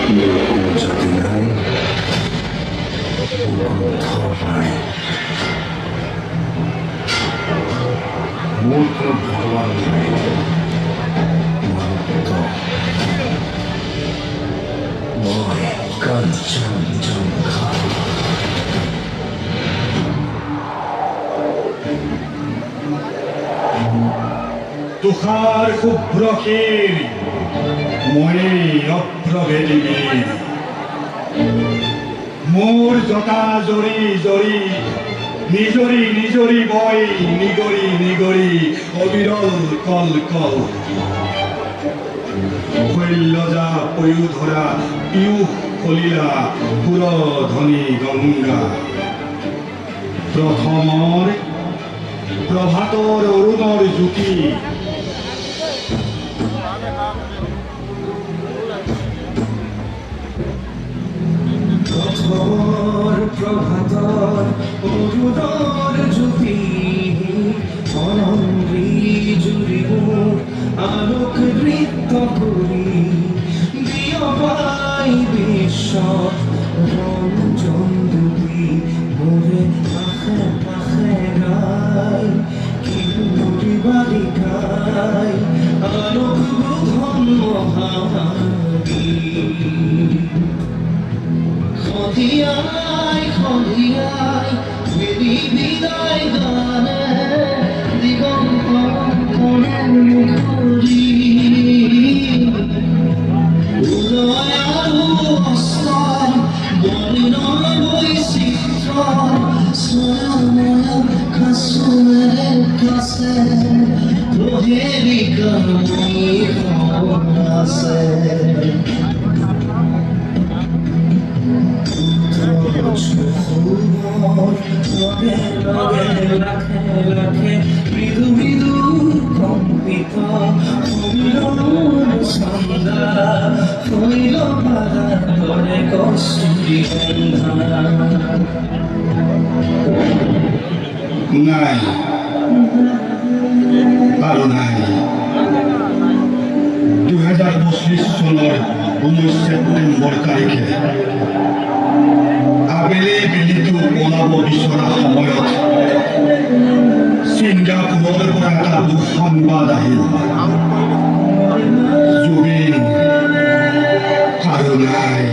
যদি নাই নাই মোৰ কোনো ভগৱান নাই মাত্ৰ মই কাঞ্চনজঙ্ঘা তুষার শুভ্র ক্ষীর মই অভ্রভেদী বীর মোর জটা জরি জরি নিজরি নিজরি বই নিগরি নিগরি অবিরল কল কল শৈলজা পয়ুধরা পিয়ুষ ফলিলা পুরধ্বনি গঙ্গা প্ৰথমৰ প্রভাতর অরুণর জ্যোতি প্রভাতর অরুণর জ্যোতি অনন্দ্রী জুড়িব আলোক নৃত্য করি দিয় পাই বিশ্ব রঞ্জন দুটি মোরে পাখে পাখে গাই কিশোরী বালিকাই আলোক বোধন মহাবী খদিয়াই খদিয়াই মেরি বিদায় গানে দিগন্তর মুখরি উদয় আলো অস্তার বর্ণন বৈচিত্র সোনাময় কাসুমের কাছে প্রহেলিকা মই আছে মৃদু মৃদু কম্পিত সন্ধ্যা হইল করে কষ্টী নাই আৰু নাই 2032 চনৰ 19 ছেপ্টেম্বৰ তাৰিখে আবেলি বেলিটো ওলাব বিচৰা সময়ত ছিংগাপুৰৰ পৰা এটা দুঃসংবাদ আহিল জুবিন আৰু নাই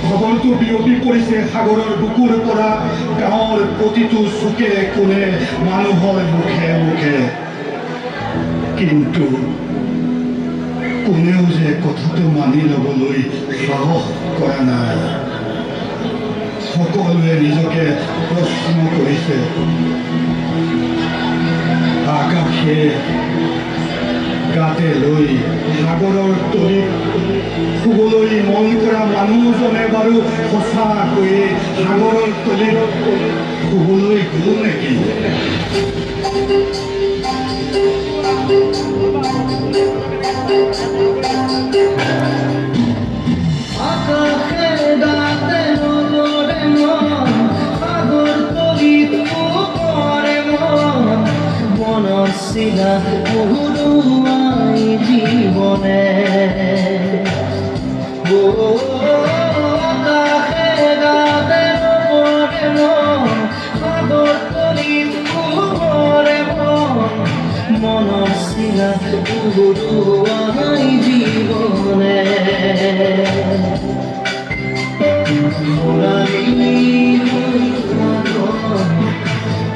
খবৰটো বিয়পি পৰিছে সাগৰৰ বুকুৰ পৰা গাঁৱৰ প্ৰতিটো চুকে কোণে মানুহৰ মুখে মুখে কিন্তু কোনেও যে কথাটো মানি ল'বলৈ সাহস কৰা নাই সকলোৱে নিজকে প্ৰশ্ন কৰিছে আকাশে গাতে লৈ সাগৰৰ তলিত শুবলৈ মন কৰা মানুহজনে বাৰু সঁচাকৈয়ে সাগৰৰ তলিত শুবলৈ গ'ল নেকি আকাশে গাতে নগৰে মন সাগৰ তলিত পৰে মন মনৰ চিলা বহুৰুৱাই জীৱনে আকাশে গাতে নগৰে মন সাগৰ তলিত পৰে মন মনৰ চিলা বহুৰুৱাই জীৱনে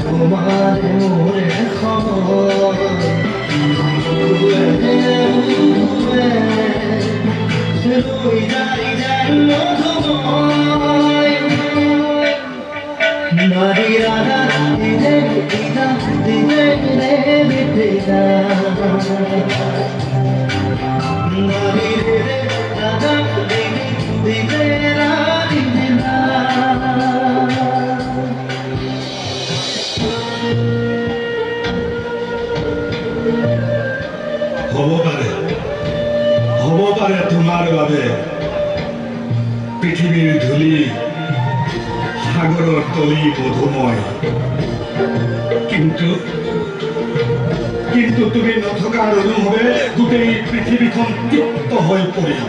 তোমার মোরে খবর নারী রাধা দিদে দিদা দিদে রে বিদ্যা নারী রে রাধা দিদে দিদে রাধি দিদা হ'ব পাৰে হ'ব পাৰে তোমাৰ বাবে পৃথিৱীৰ ধূলি সাগৰৰ তলি মধুময় কিন্তু কিন্তু তুমি নথকাৰ অনুভৱে গোটেই পৃথিৱীখন তৃপ্ত হৈ পৰিল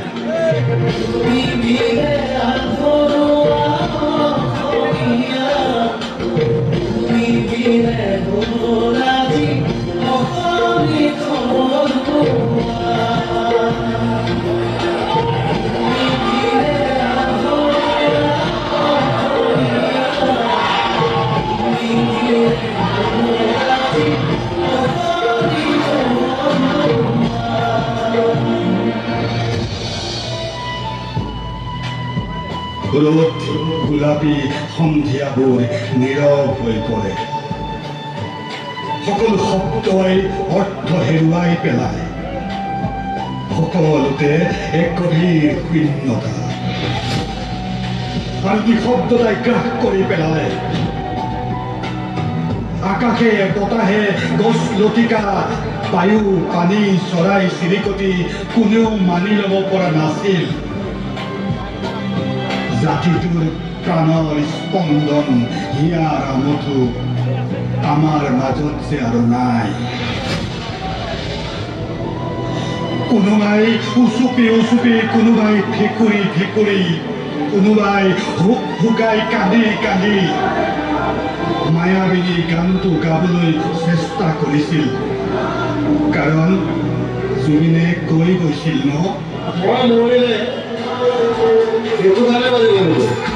ৰ'দ গোলাপী সন্ধিয়াবোৰ নীৰৱ হৈ পৰে সকলো শব্দই অৰ্থ হেৰুৱাই পেলায় সকলোতে এক গভীৰ শূন্যতা আৰু নিঃশব্দতাই গ্ৰাস কৰি পেলালে আকাশে বতাহে গছ লতিকা বায়ু পানী চৰাই চিৰিকটি কোনেও মানি ল'ব পৰা নাছিল জাতিটোৰ প্ৰাণৰ স্পন্দন হিয়াৰ আমঠু আমাৰ মাজত যে আৰু নাই কোনোবাই উচুপি উচুপি কোনোবাই ফেকুৰি ফেকুৰি কোনোবাই হুক হুকাই কান্দি কান্দি মায়াবিনী গানটো গাবলৈ চেষ্টা কৰিছিল কাৰণ জুবিনে কৈ গৈছিল ন মই মৰিলে সেইটো গানে বাজিব লাগিব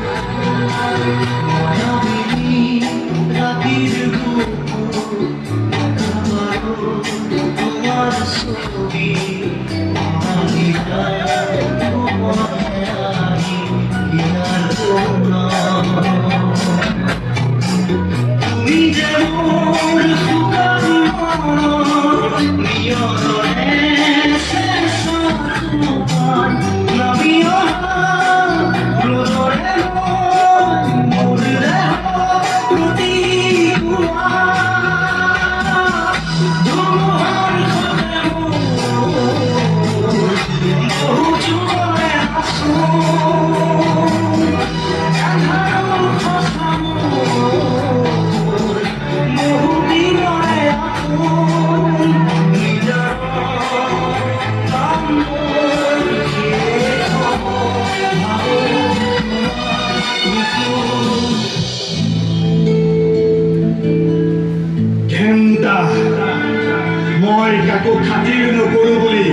মই কাকো খাতিৰ নকৰো বুলি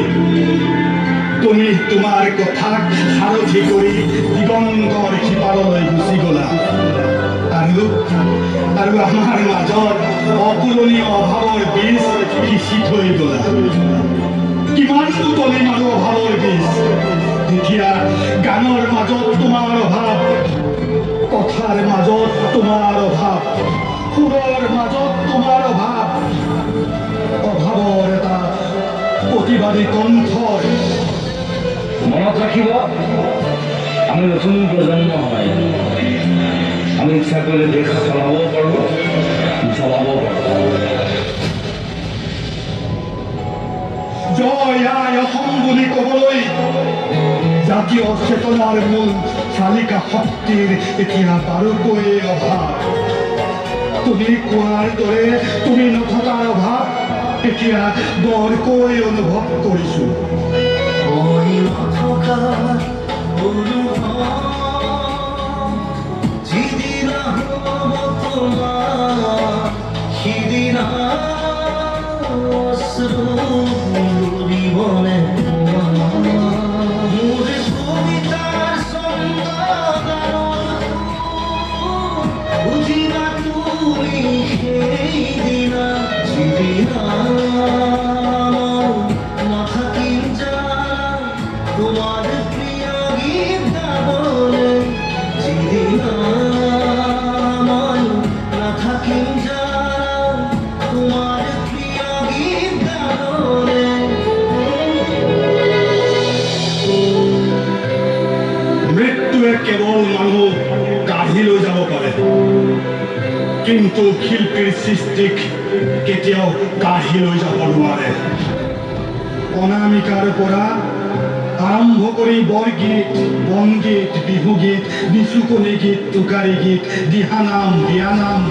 তুমি তোমাৰ কথাক সাৰথি কৰি দিগন্তৰ সিপাৰলৈ গুচি গলা আৰু আমাৰ মাজত অপূৰণীয় অভাৱৰ বীজ সিঁচি থৈ গলা কিমান উতলিম আৰু অভাৱৰ বীজ এতিয়া গানৰ মাজত তোমাৰ অভাৱ কথাৰ মাজত তোমাৰ অভাৱ সুৰৰ মাজত তোমাৰ অভাৱ অভাৱৰ এটা প্ৰতিবাদী কণ্ঠৰ মনত ৰাখিব আমি নতুন প্ৰজন্ম হয় আমি ইচ্ছা কৰিলে দেশ চলাব পাৰোঁ জ্বলাব পাৰোঁ জয় আই অসম বুলি ক'বলৈ জাতীয় চেতনাৰ মূল চালিকা শক্তিৰ এতিয়া বাৰুকৈ অভাৱ তুমি কোৱাৰ দৰে তুমি নথকাৰ অভাৱ এতিয়া বৰকৈ অনুভৱ কৰিছোঁ মই নথকা যিদিনা হ'ব তোমাৰ সিদিনা অশ্ৰু বুলিবনে মোৰ কবিতাৰ ছন্দ বুজিবা তুমি সেইদিনা যিদিনা নাথাকিম তোমার প্রিয় গীত গাবলে যেদিনা না থাকিম যারা তোমার প্রিয় গীত গাবলে মৃত্যুৱে কেৱল মানুহ কাঢ়ি লৈ যাব পাৰে কিন্তু শিল্পীৰ সৃষ্টিক কেতিয়াও কাঢ়ি লৈ যাব নোৱাৰে অনামিকাৰ পৰা আৰম্ভ কৰি বৰগীত, বনগীত, বিহুগীত, নিচুকনি গীত, টোকাৰী গীত, দিহানাম, বিয়ানাম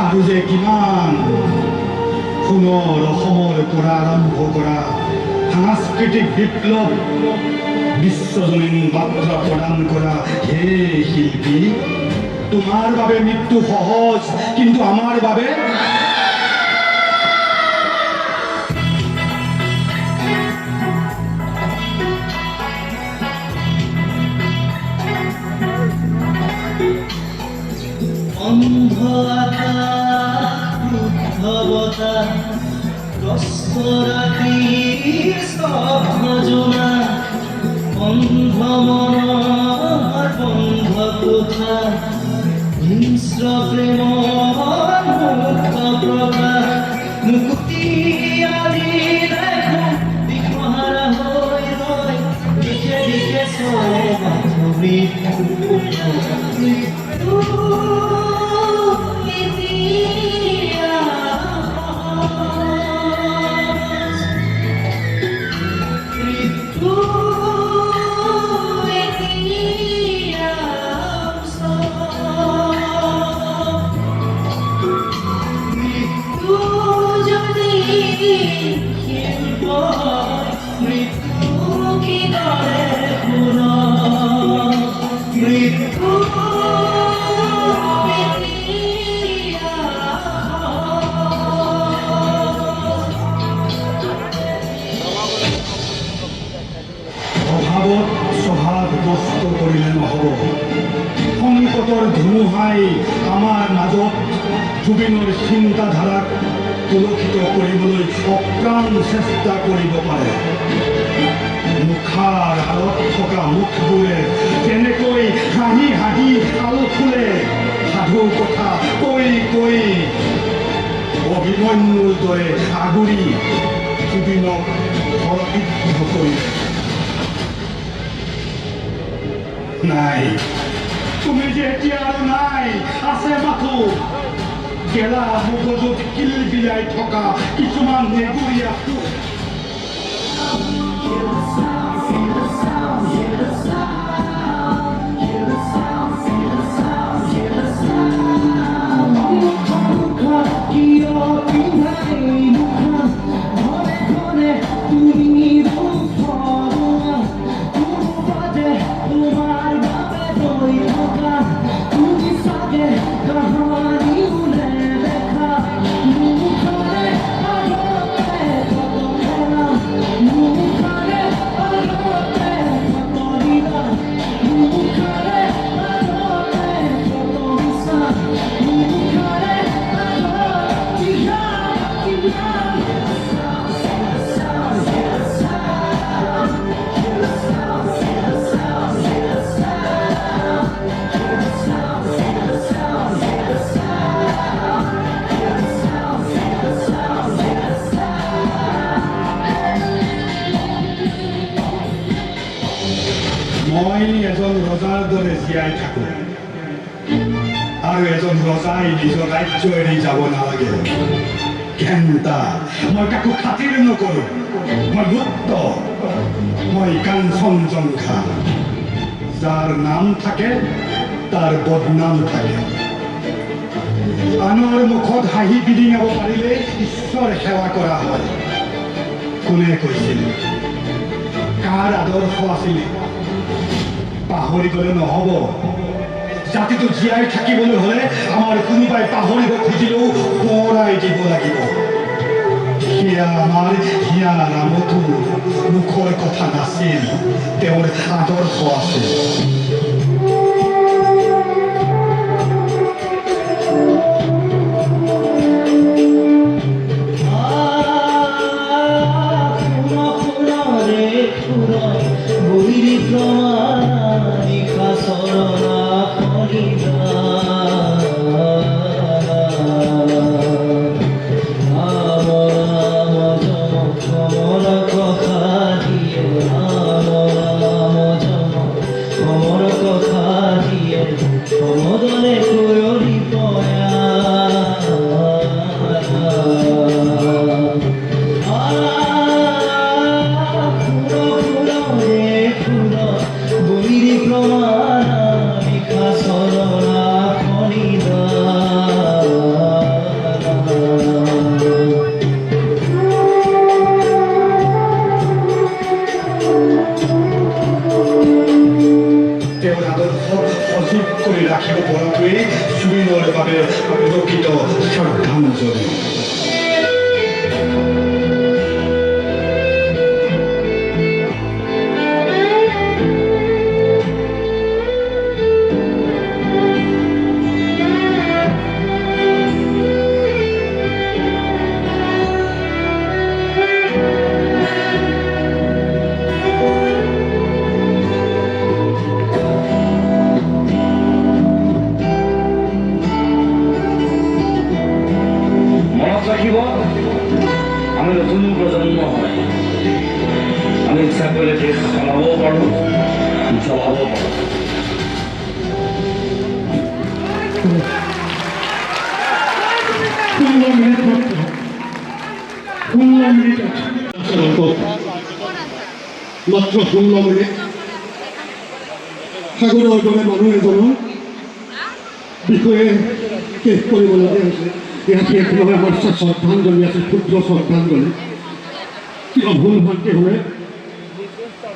আৰু যে কিমান সোণৰ অসমৰ পৰা আৰম্ভ কৰা সাংস্কৃতিক বিপ্লৱ বিশ্বজনীন মাত্ৰা প্ৰদান কৰা হে শিল্পী, তোমাৰ বাবে মৃত্যু সহজ, কিন্তু আমাৰ বাবে অন্ধ আকাশ ক্ৰুদ্ধ বতাহ কষ্ট ৰাতি স্তব্ধ জোনা অন্ধ মনৰ বন্ধ কোঠা হিংস্ৰ প্ৰেমৰ মুক্ত প্ৰকাশ মুক্তি আজি দেখোঁ দিশহাৰা হৈ ৰয় দিশে দিশে চৰে বাথৰি অভাৱত স্বভাৱ নষ্ট কৰিলে নহ'ব। সংকটৰ ধুমুহাই আমাৰ মাজত জুবিনৰ চিন্তাধাৰাক কলুষিত কৰিবলৈ অপ্ৰাণ চেষ্টা কৰিব পাৰে। মুখাৰ আঁৰত থকা মুখবোৰে যেনেকৈ হাঁহি হাঁহি আল ফুলে সাধু কথা কৈ কৈ অভিমন্যুৰ দৰে আগুৰি জুবিনক সৰবিদ্ধ কৰি নাই, তুমি যে এতিয়া আৰু নাই, আছে মাথো গেলা মগজুত কিল বিলাই থকা কিছুমান নেগুৰীয়া সুখ। মই এজন ৰজাৰ দৰে জীয়াই থাকোঁ আৰু এজন ৰজাই নিজৰ ৰাজ্য এৰি যাব নালাগে। ঘেণ্টা, মই কাকো খাতিৰ নকৰোঁ। মই গুপ্ত, মই কাঞ্চনজংঘা। যাৰ নাম থাকে তাৰ বদনাম থাকে। আনৰ মুখত হাঁহি বিৰিঙাব পাৰিলে ঈশ্বৰ সেৱা কৰা হয়। কোনে কৈছিল? কাৰ আদৰ্শ আছিল? পাহৰি গ'লে নহ'ব। জাতিটো জীয়াই থাকিবলৈ হ'লে আমাৰ কোনোবাই পাহৰিব খুজিলেও সোঁৱৰাই দিব লাগিব। সেয়া আমাৰ হিয়া ৰামতো মুখৰ কথা নাছিল, তেওঁৰ আদৰ্শ আছিল। বিনম্ৰভাৱে প্ৰকৃত শ্ৰদ্ধাঞ্জলি। মনত ৰাখিব, আমি নতুন প্ৰজন্ম হয়। আমি ইচ্ছা কৰিলে দেশ চলাবও পাৰোঁ, জ্বলাব পাৰোঁ। মাত্ৰ 16 মিনিট সাগৰৰ দৰে মানুহ এজনৰ বিষয়ে শেষ কৰিবলগীয়া হৈছে। ইয়াত শেষ নহয়, আমাৰ শ্ৰদ্ধাঞ্জলি আছে, ক্ষুদ্ৰ শ্ৰদ্ধাঞ্জলি। কিবা ভুল ভ্ৰান্তি হ'লে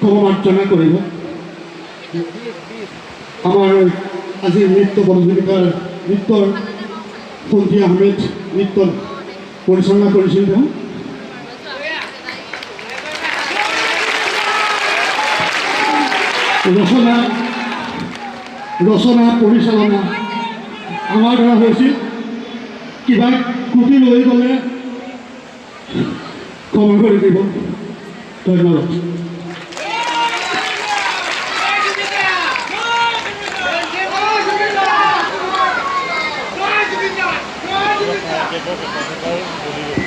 ক্ষমাৰ্জনা কৰিব। আমাৰ আজি নৃত্য প্ৰতিযোগিতাৰ নৃত্যৰ ফন্তি আহমেদ নৃত্য পৰিচালনা কৰিছিল তেওঁ। ৰচনা পৰিচালনা আমাৰ দ্বাৰা হৈছিল। কিবা ক্ৰুটি লৈ গ'লে ক্ষমা কৰি দিব। ধন্যবাদ। Gracias.